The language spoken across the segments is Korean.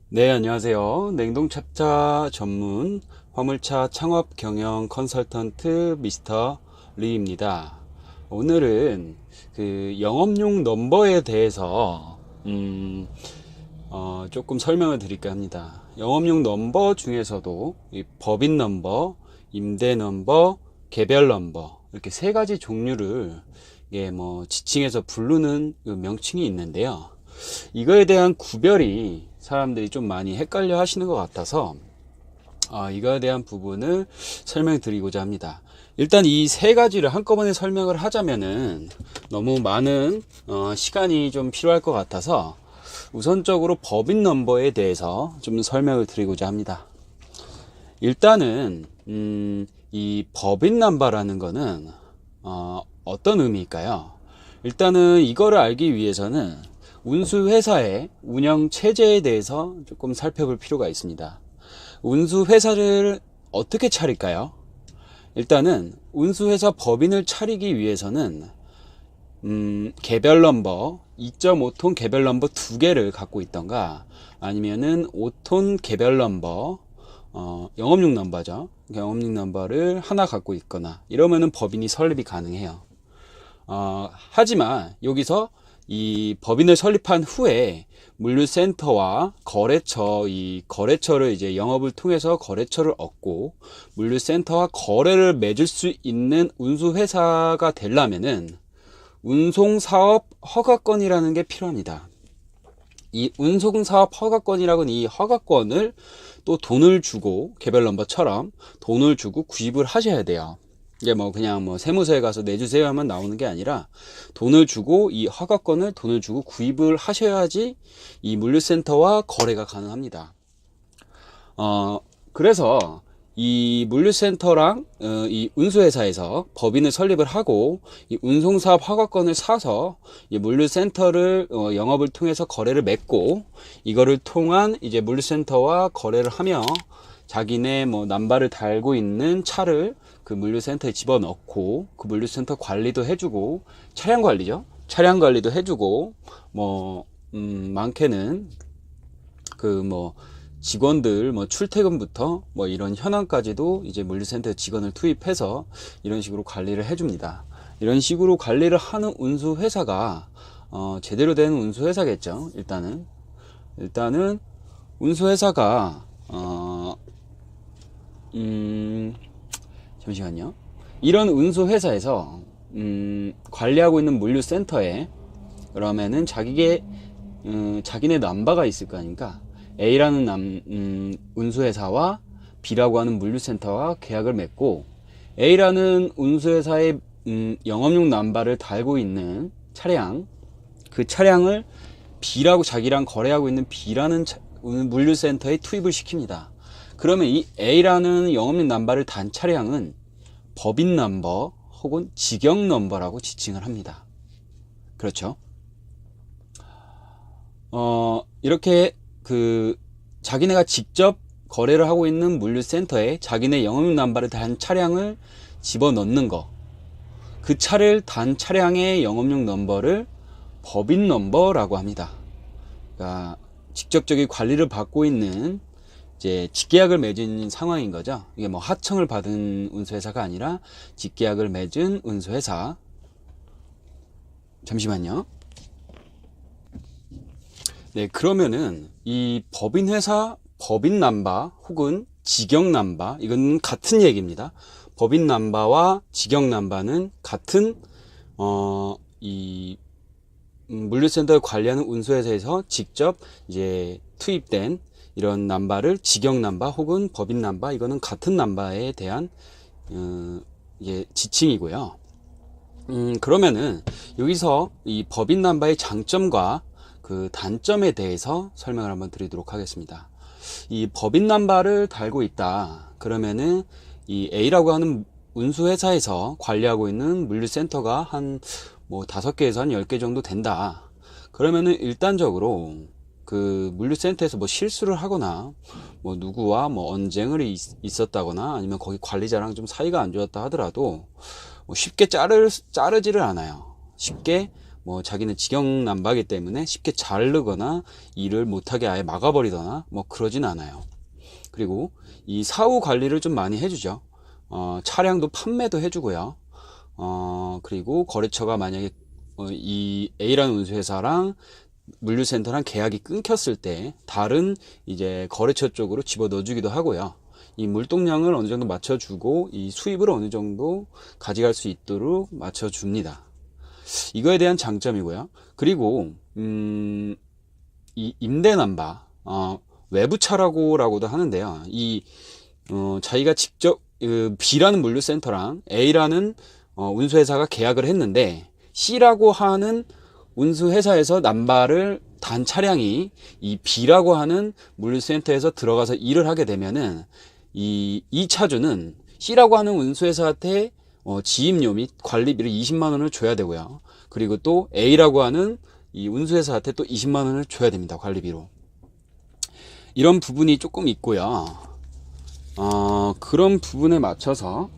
네, 안녕하세요. 냉동찹차 전문 화물차 창업 경영 컨설턴트 미스터 리입니다. 오늘은 그 영업용 넘버에 대해서 조금 설명을 드릴까 합니다. 영업용 넘버 중에서도 이 법인 넘버, 임대 넘버, 개별 넘버 이렇게 세 가지 종류를 지칭해서 부르는 그 명칭이 있는데요. 이거에 대한 구별이 사람들이 좀 많이 헷갈려 하시는 것 같아서 이거에 대한 부분을 설명드리고자 합니다. 일단 이 세 가지를 한꺼번에 설명을 하자면은 너무 많은 시간이 좀 필요할 것 같아서 우선적으로 법인 넘버에 대해서 좀 설명을 드리고자 합니다. 일단은 이 법인 넘버라는 거는 어떤 의미일까요? 일단은 이거를 알기 위해서는 운수회사의 운영 체제에 대해서 조금 살펴볼 필요가 있습니다. 운수회사를 어떻게 차릴까요? 일단은 운수회사 법인을 차리기 위해서는 개별 넘버 2.5톤 개별 넘버 2개를 갖고 있던가 아니면은 5톤 개별 넘버 영업용 넘버죠. 영업용 넘버를 하나 갖고 있거나 이러면은 법인이 설립이 가능해요. 하지만 여기서 이 법인을 설립한 후에 물류센터와 거래처, 이 거래처를 이제 영업을 통해서 거래처를 얻고 물류센터와 거래를 맺을 수 있는 운수회사가 되려면은 운송사업 허가권이라는 게 필요합니다. 이 운송사업 허가권이라고는 이 허가권을 또 돈을 주고 개별 넘버처럼 돈을 주고 구입을 하셔야 돼요. 이게 뭐 그냥 뭐 세무서에 가서 내주세요 하면 나오는 게 아니라 돈을 주고 이 허가권을 돈을 주고 구입을 하셔야지 이 물류센터와 거래가 가능합니다. 그래서 이 물류센터랑 이 운수회사에서 법인을 설립을 하고 이 운송사업 허가권을 사서 이 물류센터를 영업을 통해서 거래를 맺고 이거를 통한 이제 물류센터와 거래를 하며 자기네 뭐 남바를 달고 있는 차를 그 물류센터에 집어넣고 그 물류센터 관리도 해주고 차량 관리죠. 차량 관리도 해주고 많게는 그 직원들 출퇴근부터 이런 현황까지도 이제 물류센터 직원을 투입해서 이런 식으로 관리를 해줍니다. 이런 식으로 관리를 하는 운수회사가 제대로 된 운수회사겠죠. 일단은 운수회사가 잠시만요. 이런 운수회사에서 관리하고 있는 물류센터에 그러면은 자기네 남바가 있을 거 아닙니까? A라는 운수회사와 B라고 하는 물류센터와 계약을 맺고 A라는 운수회사의 영업용 남바를 달고 있는 차량, 그 차량을 B라고 자기랑 거래하고 있는 B라는 물류센터에 투입을 시킵니다. 그러면 이 A라는 영업용 남바를 단 차량은 법인 넘버 혹은 직영 넘버라고 지칭을 합니다. 그렇죠? 이렇게 자기네가 직접 거래를 하고 있는 물류센터에 자기네 영업용 남바를 단 차량을 집어넣는 거, 그 차를 단 차량의 영업용 넘버를 법인 넘버라고 합니다. 그러니까 직접적인 관리를 받고 있는 이제 직계약을 맺은 상황인 거죠. 이게 뭐 하청을 받은 운수회사가 아니라 직계약을 맺은 운수회사. 잠시만요. 네, 그러면은 이 법인회사, 법인 남바 혹은 직영 남바, 이건 같은 얘기입니다. 법인 남바와 직영 남바는 같은 이 물류센터를 관리하는 운수회사에서 직접 이제 투입된 이런 남바를 직영 남바 혹은 법인 남바, 이거는 같은 남바에 대한 이게 지칭이고요. 그러면은 여기서 이 법인 남바의 장점과 그 단점에 대해서 설명을 한번 드리도록 하겠습니다. 이 법인 남바를 달고 있다 그러면은 이 A라고 하는 운수회사에서 관리하고 있는 물류센터가 한 5개에서 한 10개 정도 된다. 그러면은 일단적으로 그 물류센터에서 실수를 하거나 누구와 언쟁을 있었다거나 아니면 거기 관리자랑 좀 사이가 안 좋았다 하더라도 쉽게 자르지를 않아요. 쉽게 뭐 자기는 직영 남바기 때문에 쉽게 자르거나 일을 못하게 아예 막아버리거나 뭐 그러진 않아요. 그리고 이 사후 관리를 좀 많이 해주죠. 차량도 판매도 해주고요. 그리고 거래처가 만약에 이 A라는 운수회사랑 물류센터랑 계약이 끊겼을 때 다른 이제 거래처 쪽으로 집어 넣어주기도 하고요. 이 물동량을 어느 정도 맞춰주고 이 수입을 어느 정도 가져갈 수 있도록 맞춰줍니다. 이거에 대한 장점이고요. 그리고 이 임대남바 외부차라고도 하는데요. 이 자기가 직접 B라는 물류센터랑 A라는 운수회사가 계약을 했는데 C라고 하는 운수회사에서 남바를 단 차량이 이 B라고 하는 물류센터에서 들어가서 일을 하게 되면은 이 차주는 C라고 하는 운수회사한테 지임료 및 관리비를 20만 원을 줘야 되고요. 그리고 또 A라고 하는 이 운수회사한테 또 20만 원을 줘야 됩니다. 관리비로. 이런 부분이 조금 있고요. 그런 부분에 맞춰서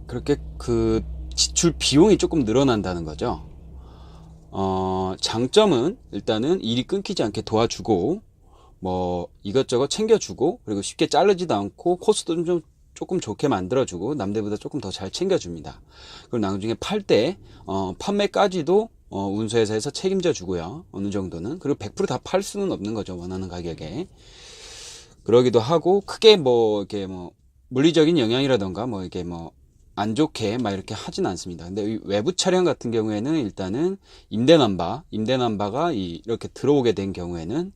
그렇게 그 지출 비용이 조금 늘어난다는 거죠. 장점은 일단은 일이 끊기지 않게 도와주고 뭐 이것저것 챙겨주고 그리고 쉽게 자르지도 않고 코스도 좀 조금 좋게 만들어주고 남들보다 조금 더 잘 챙겨줍니다. 그리고 나중에 팔 때 판매까지도 운수회사에서 책임져 주고요. 어느 정도는. 그리고 100% 다 팔 수는 없는 거죠. 원하는 가격에. 그러기도 하고 크게 뭐 이렇게 뭐 물리적인 영향이라던가 뭐 이게 뭐 안 좋게 막 이렇게 하진 않습니다. 근데 이 외부 차량 같은 경우에는 일단은 임대남바가 이렇게 들어오게 된 경우에는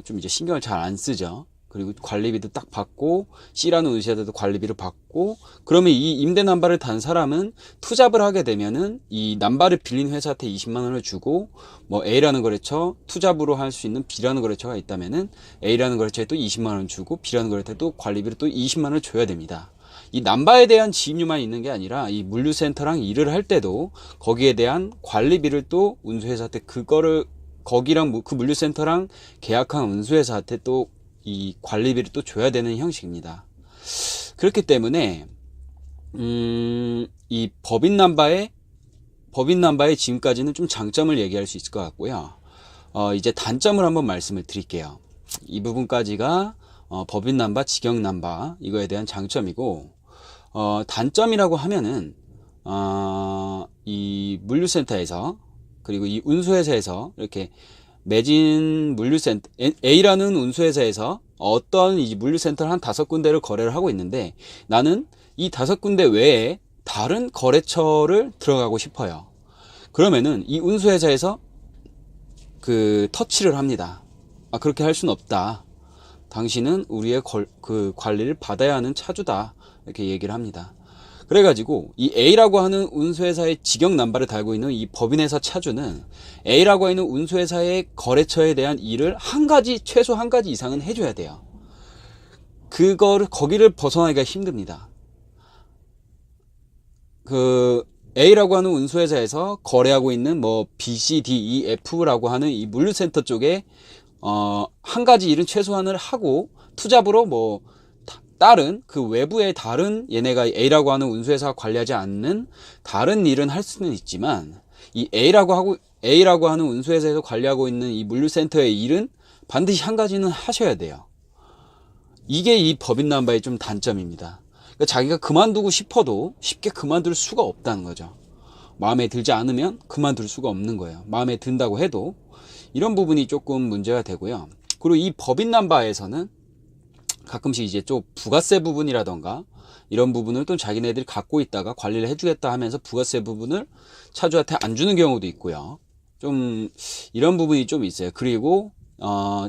좀 이제 신경을 잘 안 쓰죠. 그리고 관리비도 딱 받고 C라는 운수회사도 관리비를 받고 그러면 이 임대남바를 단 사람은 투잡을 하게 되면은 이 남바를 빌린 회사한테 20만 원을 주고 뭐 A라는 거래처 투잡으로 할 수 있는 B라는 거래처가 있다면은 A라는 거래처에 또 20만 원 주고 B라는 거래처에 또 관리비를 또 20만 원을 줘야 됩니다. 이 남바에 대한 지임료만 있는 게 아니라 이 물류센터랑 일을 할 때도 거기에 대한 관리비를 또 운수회사한테 그거를 거기랑 그 물류센터랑 계약한 운수회사한테 또 이 관리비를 또 줘야 되는 형식입니다. 그렇기 때문에 이 법인남바의 지금까지는 좀 장점을 얘기할 수 있을 것 같고요. 이제 단점을 한번 말씀을 드릴게요. 이 부분까지가 법인남바, 직영남바 이거에 대한 장점이고 단점이라고 하면은 이 물류센터에서 그리고 이 운수회사에서 이렇게 매진 물류센터 A라는 운수회사에서 어떤 이 물류센터를 한 5군데를 거래를 하고 있는데 나는 이 5군데 외에 다른 거래처를 들어가고 싶어요. 그러면은 이 운수회사에서 그 터치를 합니다. 그렇게 할 수는 없다. 당신은 우리의 그 관리를 받아야 하는 차주다. 이렇게 얘기를 합니다. 그래가지고 이 A라고 하는 운수회사의 직영 남바를 달고 있는 이 법인회사 차주는 A라고 하는 운수회사의 거래처에 대한 일을 최소 한 가지 이상은 해줘야 돼요. 거기를 벗어나기가 힘듭니다. 그 A라고 하는 운수회사에서 거래하고 있는 뭐 B, C, D, E, F라고 하는 이 물류센터 쪽에 한 가지 일은 최소한을 하고 투잡으로 뭐 다른 그 외부의 다른 얘네가 A라고 하는 운수회사가 관리하지 않는 다른 일은 할 수는 있지만 이 A라고 하는 운수회사에서 관리하고 있는 이 물류센터의 일은 반드시 한 가지는 하셔야 돼요. 이게 이 법인남바의 좀 단점입니다. 그러니까 자기가 그만두고 싶어도 쉽게 그만둘 수가 없다는 거죠. 마음에 들지 않으면 그만둘 수가 없는 거예요. 마음에 든다고 해도 이런 부분이 조금 문제가 되고요. 그리고 이 법인남바에서는 가끔씩 이제 좀 부가세 부분이라던가 이런 부분을 또 자기네들이 갖고 있다가 관리를 해주겠다 하면서 부가세 부분을 차주한테 안 주는 경우도 있고요. 좀 이런 부분이 좀 있어요. 그리고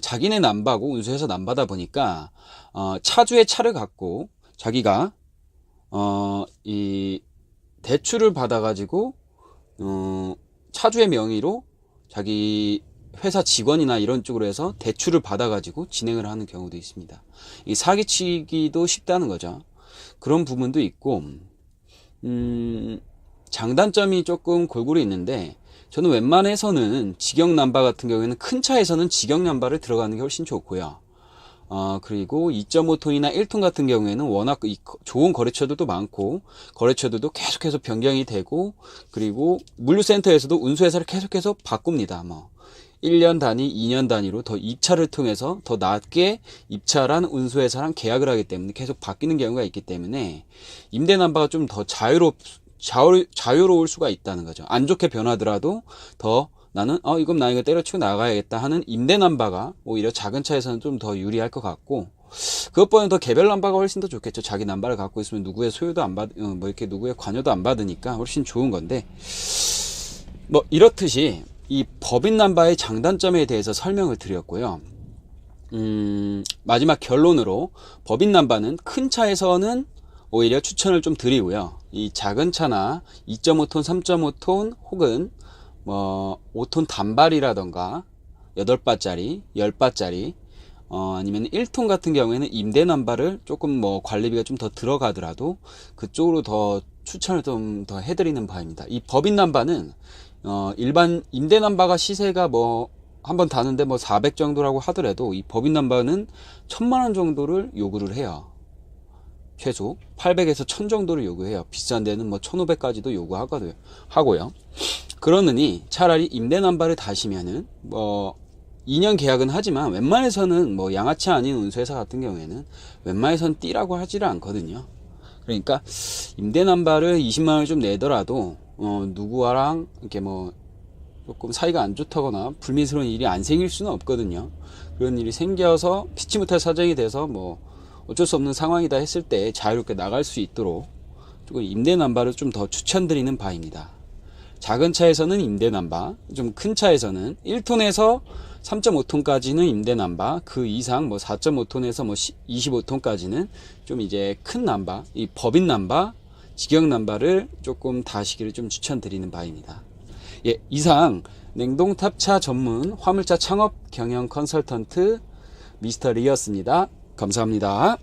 자기네 남바고 운수해서 남바다 보니까 차주의 차를 갖고 자기가 이 대출을 받아 가지고 차주의 명의로 자기 회사 직원이나 이런 쪽으로 해서 대출을 받아 가지고 진행을 하는 경우도 있습니다. 이 사기치기도 쉽다는 거죠. 그런 부분도 있고 장단점이 조금 골고루 있는데 저는 웬만해서는 직영남바 같은 경우에는 큰 차에서는 직영남바를 들어가는 게 훨씬 좋고요. 그리고 2.5톤이나 1톤 같은 경우에는 워낙 좋은 거래처들도 많고, 거래처들도 계속해서 변경이 되고, 그리고 물류센터에서도 운수회사를 계속해서 바꿉니다. 1년 단위, 2년 단위로 더 입찰을 통해서 더 낮게 입찰한 운수회사랑 계약을 하기 때문에 계속 바뀌는 경우가 있기 때문에 임대남바가 좀 더 자유로울 수가 있다는 거죠. 안 좋게 변하더라도 더 나는 이건 나 이거 때려치고 나가야겠다 하는 임대남바가 오히려 작은 차에서는 좀 더 유리할 것 같고, 그것보다는 더 개별 남바가 훨씬 더 좋겠죠. 자기 남바를 갖고 있으면 누구의 소유도 안 받, 이렇게 누구의 관여도 안 받으니까 훨씬 좋은 건데, 이렇듯이 이 법인 남바의 장단점에 대해서 설명을 드렸고요. 마지막 결론으로 법인 남바는 큰 차에서는 오히려 추천을 좀 드리고요. 이 작은 차나 2.5톤, 3.5톤 혹은 5톤 단발이라던가 8바짜리, 10바짜리 아니면 1톤 같은 경우에는 임대 남바를 조금 관리비가 좀 더 들어가더라도 그쪽으로 더 추천을 좀 더 해드리는 바입니다. 이 법인 남바는 일반 임대 남바가 시세가 한번 다는데 400 정도라고 하더라도 이 법인 남바는 1000만원 정도를 요구를 해요. 최소 800에서 1000 정도를 요구해요. 비싼 데는 1500까지도 요구하고요. 그러느니 차라리 임대 남바를 다시면은 2년 계약은 하지만 웬만해서는 양아치 아닌 운수회사 같은 경우에는 웬만해선 띠라고 하지를 않거든요. 그러니까 임대 남바를 20만원을 좀 내더라도 누구와랑 이렇게 조금 사이가 안 좋다거나 불미스러운 일이 안 생길 수는 없거든요. 그런 일이 생겨서 피치 못할 사정이 돼서 어쩔 수 없는 상황이다 했을 때 자유롭게 나갈 수 있도록 조금 임대 남바를 좀 더 추천드리는 바입니다. 작은 차에서는 임대 남바, 좀 큰 차에서는 1톤에서 3.5톤까지는 임대 남바, 그 이상 4.5톤에서 25톤까지는 좀 이제 큰 남바, 이 법인 남바, 직영 남바를 조금 다시기를 좀 추천드리는 바입니다. 예, 이상 냉동탑차 전문 화물차 창업 경영 컨설턴트 미스터 리였습니다. 감사합니다.